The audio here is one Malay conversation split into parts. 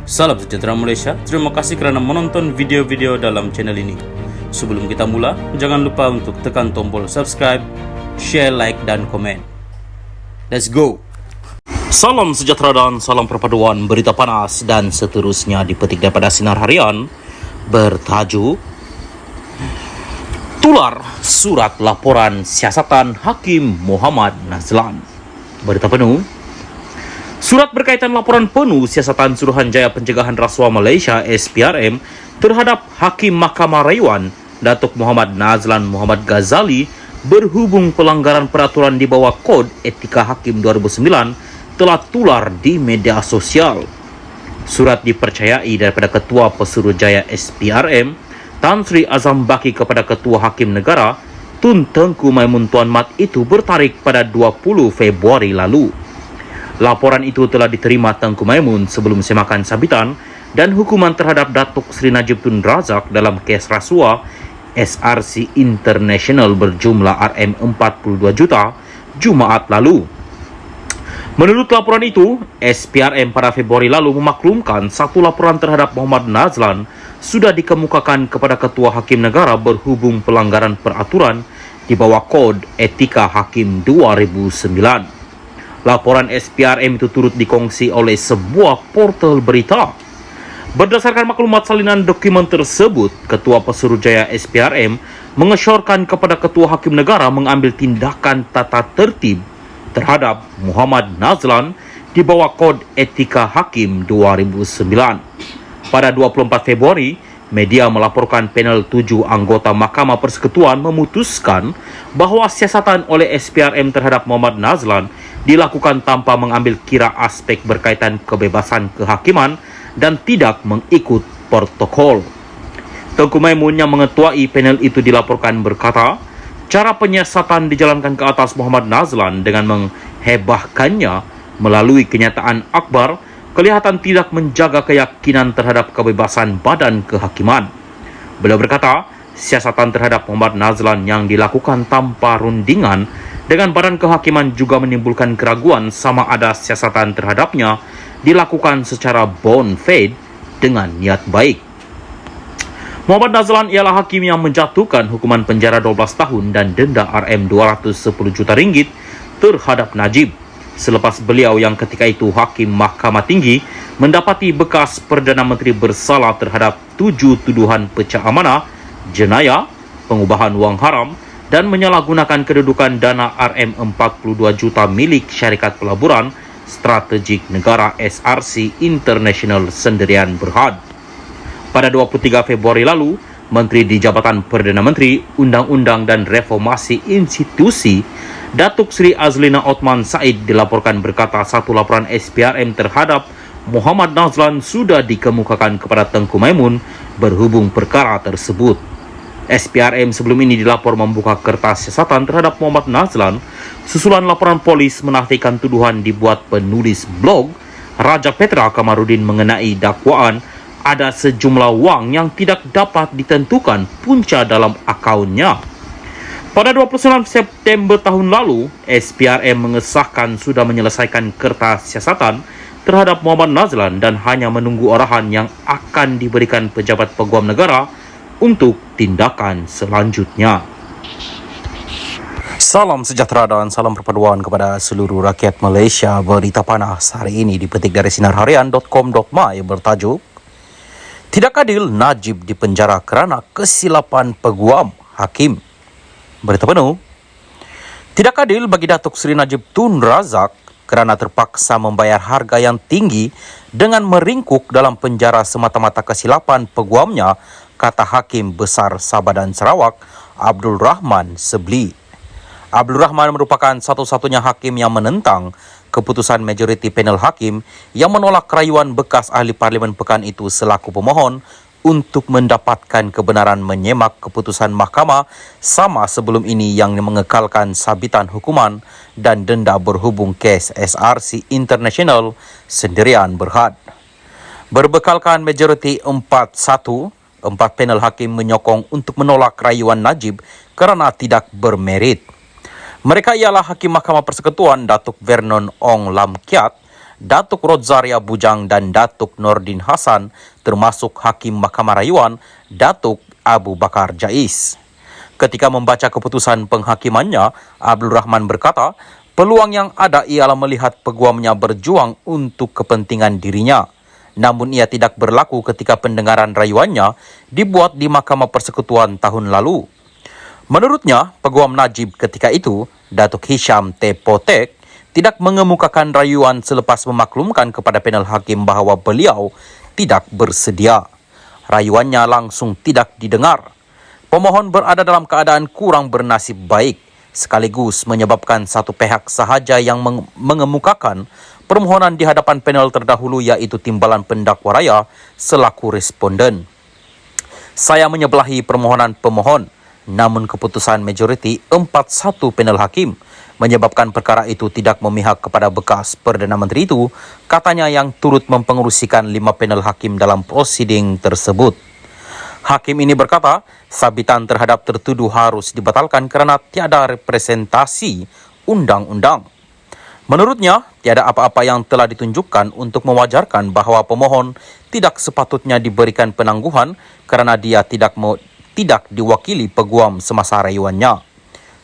Salam sejahtera Malaysia, terima kasih kerana menonton video-video dalam channel ini. Sebelum kita mula, jangan lupa untuk tekan tombol subscribe, share, like dan komen. Let's go! Salam sejahtera dan salam perpaduan berita panas dan seterusnya dipetik daripada Sinar Harian bertajuk Tular Surat Laporan Siasatan Hakim Muhammad Nazlan. Berita penuh. Surat berkaitan laporan penuh Siasatan Suruhanjaya Pencegahan Rasuah Malaysia SPRM terhadap Hakim Mahkamah Rayuan Datuk Muhammad Nazlan Muhammad Ghazali berhubung pelanggaran peraturan di bawah Kod Etika Hakim 2009 telah tular di media sosial. Surat dipercayai daripada Ketua Pesuruhjaya SPRM Tan Sri Azam Baki kepada Ketua Hakim Negara Tun Tengku Maimun Tuan Mat itu bertarik pada 20 Februari lalu. Laporan itu telah diterima Tengku Maimun sebelum semakan sabitan dan hukuman terhadap Datuk Seri Najib Tun Razak dalam kes rasuah SRC International berjumlah RM42 juta Jumaat lalu. Menurut laporan itu, SPRM pada Februari lalu memaklumkan satu laporan terhadap Muhammad Nazlan sudah dikemukakan kepada Ketua Hakim Negara berhubung pelanggaran peraturan di bawah Kod Etika Hakim 2009. Laporan SPRM itu turut dikongsi oleh sebuah portal berita. Berdasarkan maklumat salinan dokumen tersebut, Ketua Pesuruhjaya SPRM mengesyorkan kepada Ketua Hakim Negara mengambil tindakan tata tertib terhadap Muhammad Nazlan di bawah Kod Etika Hakim 2009. Pada 24 Februari, media melaporkan panel 7 anggota Mahkamah Persekutuan memutuskan bahawa siasatan oleh SPRM terhadap Muhammad Nazlan dilakukan tanpa mengambil kira aspek berkaitan kebebasan kehakiman dan tidak mengikut protokol. Tengku Maimun yang mengetuai panel itu dilaporkan berkata, cara penyiasatan dijalankan ke atas Muhammad Nazlan dengan menghebahkannya melalui kenyataan akbar kelihatan tidak menjaga keyakinan terhadap kebebasan badan kehakiman. Beliau berkata, siasatan terhadap Muhammad Nazlan yang dilakukan tanpa rundingan dengan badan kehakiman juga menimbulkan keraguan sama ada siasatan terhadapnya dilakukan secara bona fide dengan niat baik. Muhammad Nazlan ialah hakim yang menjatuhkan hukuman penjara 12 tahun dan denda RM210 juta ringgit terhadap Najib selepas beliau yang ketika itu Hakim Mahkamah Tinggi mendapati bekas Perdana Menteri bersalah terhadap 7 tuduhan pecah amanah, jenayah, pengubahan wang haram dan menyalahgunakan kedudukan dana RM42 juta milik Syarikat Pelaburan Strategik Negara SRC International Sendirian Berhad. Pada 23 Februari lalu, Menteri di Jabatan Perdana Menteri, Undang-Undang dan Reformasi Institusi, Datuk Seri Azlina Othman Said dilaporkan berkata satu laporan SPRM terhadap Muhammad Nazlan sudah dikemukakan kepada Tengku Maimun berhubung perkara tersebut. SPRM sebelum ini dilapor membuka kertas siasatan terhadap Muhammad Nazlan susulan laporan polis menafikan tuduhan dibuat penulis blog Raja Petra Kamarudin mengenai dakwaan ada sejumlah wang yang tidak dapat ditentukan punca dalam akaunnya. Pada 29 September tahun lalu, SPRM mengesahkan sudah menyelesaikan kertas siasatan terhadap Muhammad Nazlan dan hanya menunggu arahan yang akan diberikan pejabat peguam negara untuk tindakan selanjutnya. Salam sejahtera dan salam perpaduan kepada seluruh rakyat Malaysia. Berita panas hari ini dipetik dari sinarharian.com.my bertajuk Tidak adil Najib dipenjara kerana kesilapan peguam hakim. Berita penuh. Tidak adil bagi Datuk Seri Najib Tun Razak kerana terpaksa membayar harga yang tinggi dengan meringkuk dalam penjara semata-mata kesilapan peguamnya, kata Hakim Besar Sabah dan Sarawak Abdul Rahman Sebli. Abdul Rahman merupakan satu-satunya hakim yang menentang keputusan majoriti panel hakim yang menolak rayuan bekas ahli parlimen pekan itu selaku pemohon untuk mendapatkan kebenaran menyemak keputusan mahkamah sama sebelum ini yang mengekalkan sabitan hukuman dan denda berhubung kes SRC International Sendirian Berhad. Berbekalkan majoriti 4-1, 4 panel hakim menyokong untuk menolak rayuan Najib kerana tidak bermerit. Mereka ialah Hakim Mahkamah Persekutuan Datuk Vernon Ong Lam Kiat, Datuk Rodzaria Bujang dan Datuk Nordin Hasan, termasuk Hakim Mahkamah Rayuan Datuk Abu Bakar Jais. Ketika membaca keputusan penghakimannya, Abdul Rahman berkata, peluang yang ada ialah melihat peguamnya berjuang untuk kepentingan dirinya. Namun ia tidak berlaku ketika pendengaran rayuannya dibuat di Mahkamah Persekutuan tahun lalu. Menurutnya, peguam Najib ketika itu, Datuk Hisham T. Potek, tidak mengemukakan rayuan selepas memaklumkan kepada panel hakim bahawa beliau tidak bersedia. Rayuannya langsung tidak didengar. Pemohon berada dalam keadaan kurang bernasib baik, sekaligus menyebabkan satu pihak sahaja yang mengemukakan permohonan di hadapan panel terdahulu, iaitu Timbalan Pendakwa Raya selaku responden. Saya menyebelahi permohonan pemohon, namun keputusan majoriti 4-1 panel hakim menyebabkan perkara itu tidak memihak kepada bekas Perdana Menteri itu, katanya, yang turut mempengerusikan 5 panel hakim dalam prosiding tersebut. Hakim ini berkata, sabitan terhadap tertuduh harus dibatalkan kerana tiada representasi undang-undang. Menurutnya, tiada apa-apa yang telah ditunjukkan untuk mewajarkan bahawa pemohon tidak sepatutnya diberikan penangguhan kerana dia tidak diwakili peguam semasa rayuannya.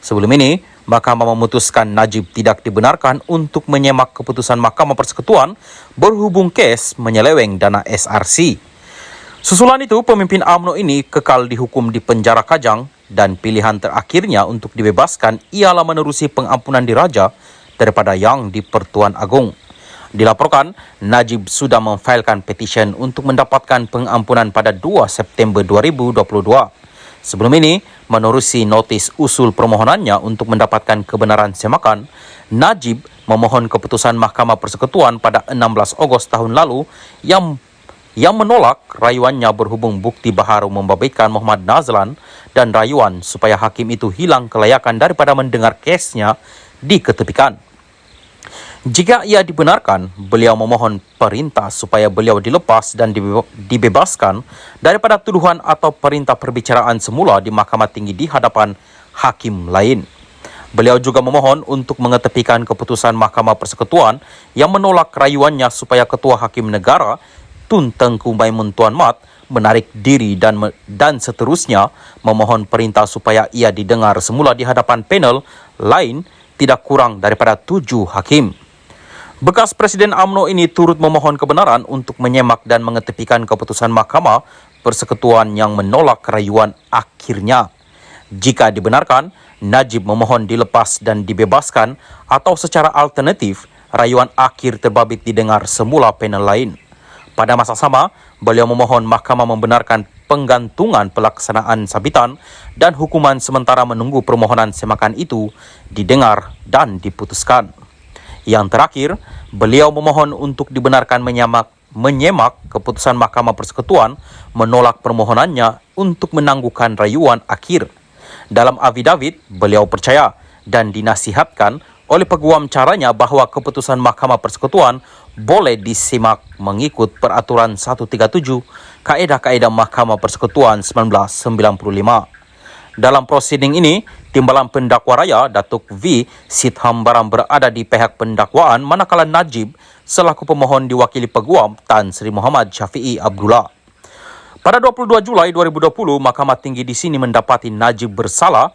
Sebelum ini, Mahkamah memutuskan Najib tidak dibenarkan untuk menyemak keputusan Mahkamah Persekutuan berhubung kes menyeleweng dana SRC. Susulan itu, pemimpin UMNO ini kekal dihukum di penjara Kajang dan pilihan terakhirnya untuk dibebaskan ialah menerusi pengampunan diraja daripada yang di Pertuan Agong. Dilaporkan, Najib sudah memfailkan petisyen untuk mendapatkan pengampunan pada 2 September 2022. Sebelum ini, menerusi notis usul permohonannya untuk mendapatkan kebenaran semakan, Najib memohon keputusan Mahkamah Persekutuan pada 16 Ogos tahun lalu yang menolak rayuannya berhubung bukti baharu membabitkan Muhammad Nazlan dan rayuan supaya hakim itu hilang kelayakan daripada mendengar kesnya diketepikan. Jika ia dibenarkan, beliau memohon perintah supaya beliau dilepas dan dibebaskan daripada tuduhan atau perintah perbicaraan semula di Mahkamah Tinggi di hadapan hakim lain. Beliau juga memohon untuk mengetepikan keputusan Mahkamah Persekutuan yang menolak rayuannya supaya Ketua Hakim Negara Tun Tengku Maimun Tuan Mat menarik diri dan seterusnya memohon perintah supaya ia didengar semula di hadapan panel lain tidak kurang daripada 7 hakim. Bekas Presiden UMNO ini turut memohon kebenaran untuk menyemak dan mengetepikan keputusan Mahkamah Persekutuan yang menolak rayuan akhirnya. Jika dibenarkan, Najib memohon dilepas dan dibebaskan atau secara alternatif, rayuan akhir terbabit didengar semula panel lain. Pada masa sama, beliau memohon Mahkamah membenarkan penggantungan pelaksanaan sabitan dan hukuman sementara menunggu permohonan semakan itu didengar dan diputuskan. Yang terakhir, beliau memohon untuk dibenarkan menyemak keputusan Mahkamah Persekutuan menolak permohonannya untuk menangguhkan rayuan akhir. Dalam affidavit, beliau percaya dan dinasihatkan oleh peguam caranya bahawa keputusan Mahkamah Persekutuan boleh disimak mengikut Peraturan 137 Kaedah-Kaedah Mahkamah Persekutuan 1995. Dalam prosiding ini, Timbalan Pendakwa Raya Datuk V. Sitham Baram berada di pihak pendakwaan, manakala Najib selaku pemohon diwakili peguam Tan Sri Muhammad Syafiee Abdullah. Pada 22 Julai 2020, Mahkamah Tinggi di sini mendapati Najib bersalah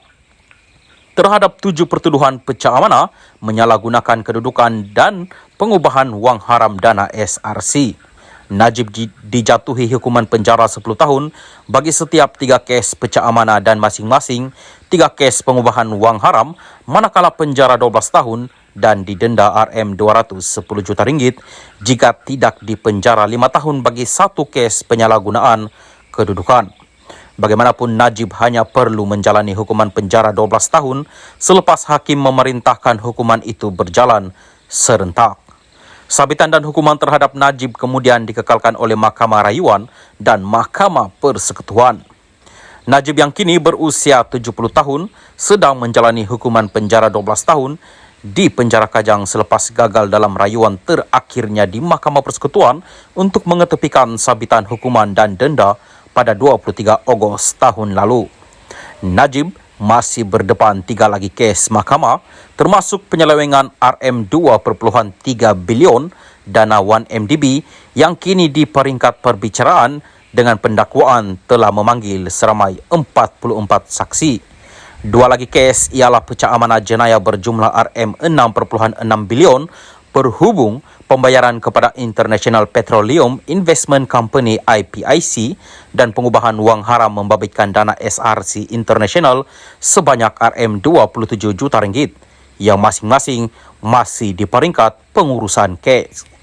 terhadap 7 pertuduhan pecah amanah, menyalahgunakan kedudukan dan pengubahan wang haram dana SRC. Najib dijatuhi hukuman penjara 10 tahun bagi setiap 3 kes pecah amanah dan masing-masing 3 kes pengubahan wang haram, manakala penjara 12 tahun dan didenda RM210 juta ringgit jika tidak dipenjara 5 tahun bagi 1 kes penyalahgunaan kedudukan. Bagaimanapun, Najib hanya perlu menjalani hukuman penjara 12 tahun selepas hakim memerintahkan hukuman itu berjalan serentak. Sabitan dan hukuman terhadap Najib kemudian dikekalkan oleh Mahkamah Rayuan dan Mahkamah Persekutuan. Najib yang kini berusia 70 tahun sedang menjalani hukuman penjara 12 tahun di penjara Kajang selepas gagal dalam rayuan terakhirnya di Mahkamah Persekutuan untuk mengetepikan sabitan hukuman dan denda pada 23 Ogos tahun lalu. Najib masih berdepan 3 lagi kes mahkamah termasuk penyelewengan RM2.3 bilion dana 1MDB yang kini di peringkat perbicaraan dengan pendakwaan telah memanggil seramai 44 saksi. 2 lagi kes ialah pecah amanah jenayah berjumlah RM6.6 bilion berhubung pembayaran kepada International Petroleum Investment Company IPIC dan pengubahan wang haram membabitkan dana SRC International sebanyak RM27 juta ringgit yang masing-masing masih di peringkat pengurusan kes.